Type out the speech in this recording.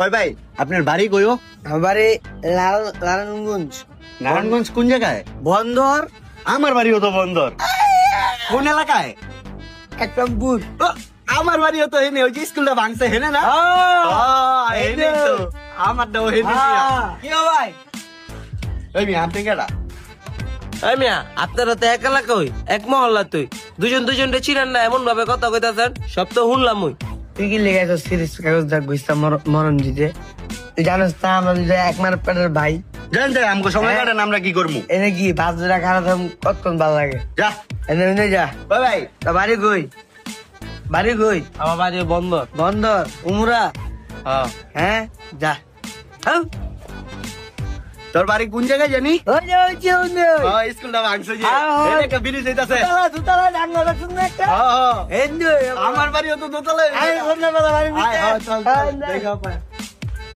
ওই ভাই আপনার বাড়ি কইও? আমার বাড়ি নারায়ণগঞ্জ। নারায়ণগঞ্জ কোন জায়গায়? বন্দর আমার বাড়িও তো বন্দর। কোন এলাকায়? একরামপুর। ও, আমার বাড়িও তো হেনে, ওই যে স্কুলটা ভাঙছে হেনে না? হেনে তো আমারটাও হেনে। কি ভাই? ওই মিয়া আপনি কেডা? এই মিয়া আপনারা তো এক এলাকা হই, এক মহল্লা তুই দুজনটা চিনেন না, এমন ভাবে কথা কইতাছেন, সব তো শুনলাম ওই। তুই কি লেগে আছো সিরিজ কাগজ দাগ বুঝতাম মরণ দিতে? তুই জানিস না আমরা দুজন এক মার পেটের ভাই। জান যাই আমাকে সময় কাটেন, আমরা কি করবো? এনে কি বাজরা খারাপ কতক্ষণ ভালো লাগে। যা এনে যা। ওই ভাই তা বাড়ি কই? বাড়ি কই? আমার বাড়ি বন্দর। বন্দর উমরা। হ্যাঁ যা। হ্যাঁ? তোর বাড়ি কোন জায়গায় জানি? ওই যে ওই যে ওই যে। স্কুলটা ভাঙছে যে হ্যাঁ, হ্যাঁ। হেনে একটা ব্রিজ হইতাছে। দুতলা ডাঙ্গা শুননা একটা। হ্যাঁ, হ্যাঁ। এন্ড আমার বাড়িও তো দোতলায়। আয় অন্য বাড়ি। আয়, চল, চল, আয়, দেখা পায়।